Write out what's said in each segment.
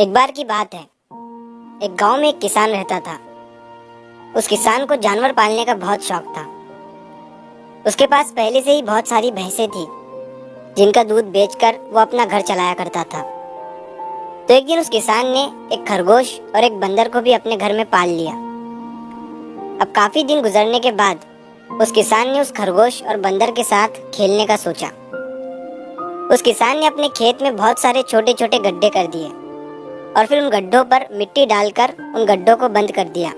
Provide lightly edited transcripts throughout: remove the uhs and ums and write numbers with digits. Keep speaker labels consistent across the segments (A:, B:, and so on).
A: एक बार की बात है। एक गांव में एक किसान रहता था। उस किसान को जानवर पालने का बहुत शौक था। उसके पास पहले से ही बहुत सारी भैंसें थी जिनका दूध बेचकर वो अपना घर चलाया करता था। तो एक दिन उस किसान ने एक खरगोश और एक बंदर को भी अपने घर में पाल लिया। अब काफी दिन गुजरने के बाद उस किसान ने उस खरगोश और बंदर के साथ खेलने का सोचा। उस किसान ने अपने खेत में बहुत सारे छोटे छोटे गड्ढे कर दिए और फिर उन गड्ढों पर मिट्टी डालकर उन गड्ढों को बंद कर दिया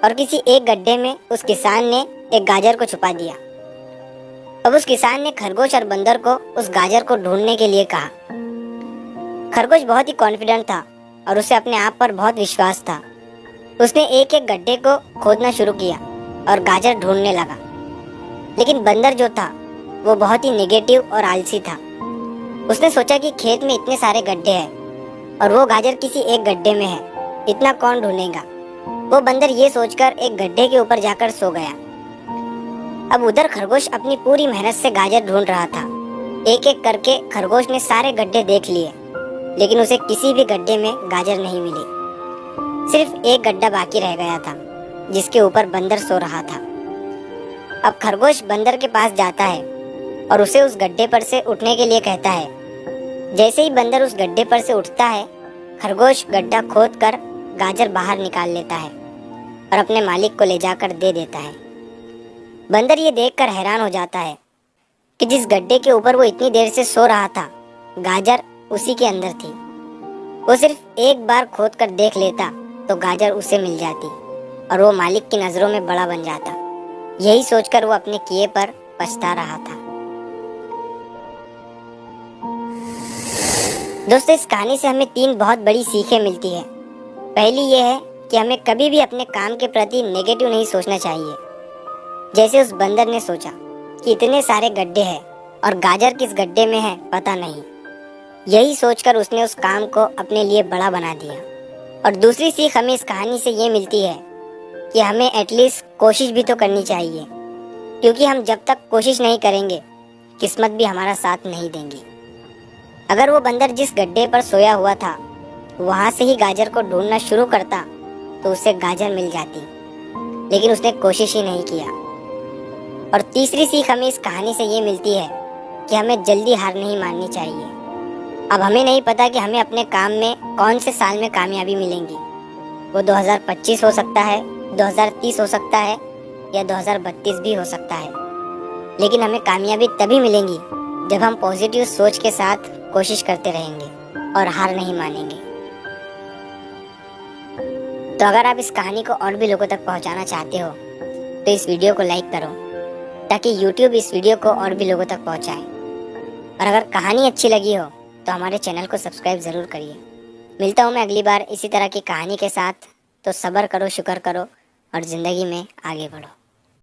A: और किसी एक गड्ढे में उस किसान ने एक गाजर को छुपा दिया। अब उस किसान ने खरगोश और बंदर को उस गाजर को ढूंढने के लिए कहा। खरगोश बहुत ही कॉन्फिडेंट था और उसे अपने आप पर बहुत विश्वास था। उसने एक एक गड्ढे को खोदना शुरू किया और गाजर ढूंढने लगा। लेकिन बंदर जो था वो बहुत ही नेगेटिव और आलसी था। उसने सोचा कि खेत में इतने सारे गड्ढे हैं और वो गाजर किसी एक गड्ढे में है, इतना कौन ढूंढेगा। वो बंदर ये सोचकर एक गड्ढे के ऊपर जाकर सो गया। अब उधर खरगोश अपनी पूरी मेहनत से गाजर ढूंढ रहा था। एक एक करके खरगोश ने सारे गड्ढे देख लिए, लेकिन उसे किसी भी गड्ढे में गाजर नहीं मिली। सिर्फ एक गड्ढा बाकी रह गया था जिसके ऊपर बंदर सो रहा था। अब खरगोश बंदर के पास जाता है और उसे उस गड्ढे पर से उठने के लिए कहता है। जैसे ही बंदर उस गड्ढे पर से उठता है, खरगोश गड्ढा खोदकर गाजर बाहर निकाल लेता है और अपने मालिक को ले जाकर दे देता है। बंदर ये देखकर हैरान हो जाता है कि जिस गड्ढे के ऊपर वो इतनी देर से सो रहा था, गाजर उसी के अंदर थी। वो सिर्फ एक बार खोद कर देख लेता तो गाजर उसे मिल जाती और वो मालिक की नज़रों में बड़ा बन जाता। यही सोचकर वो अपने किए पर पछता रहा था। दोस्तों, इस कहानी से हमें 3 बहुत बड़ी सीखें मिलती है। पहली ये है कि हमें कभी भी अपने काम के प्रति नेगेटिव नहीं सोचना चाहिए। जैसे उस बंदर ने सोचा कि इतने सारे गड्ढे हैं और गाजर किस गड्ढे में है पता नहीं। यही सोचकर उसने उस काम को अपने लिए बड़ा बना दिया। और दूसरी सीख हमें इस कहानी से ये मिलती है कि हमें एटलीस्ट कोशिश भी तो करनी चाहिए, क्योंकि हम जब तक कोशिश नहीं करेंगे किस्मत भी हमारा साथ नहीं देंगी। अगर वो बंदर जिस गड्ढे पर सोया हुआ था वहां से ही गाजर को ढूंढना शुरू करता तो उसे गाजर मिल जाती, लेकिन उसने कोशिश ही नहीं किया। और तीसरी सीख हमें इस कहानी से ये मिलती है कि हमें जल्दी हार नहीं माननी चाहिए। अब हमें नहीं पता कि हमें अपने काम में कौन से साल में कामयाबी मिलेंगी। वो 2025 हो सकता है, 2030 हो सकता है या 2032 भी हो सकता है, लेकिन हमें कामयाबी तभी मिलेंगी जब हम पॉजिटिव सोच के साथ कोशिश करते रहेंगे और हार नहीं मानेंगे। तो अगर आप इस कहानी को और भी लोगों तक पहुंचाना चाहते हो तो इस वीडियो को लाइक करो ताकि YouTube इस वीडियो को और भी लोगों तक पहुंचाए। और अगर कहानी अच्छी लगी हो तो हमारे चैनल को सब्सक्राइब ज़रूर करिए। मिलता हूँ मैं अगली बार इसी तरह की कहानी के साथ। तो सब्र करो, शुक्र करो और ज़िंदगी में आगे बढ़ो।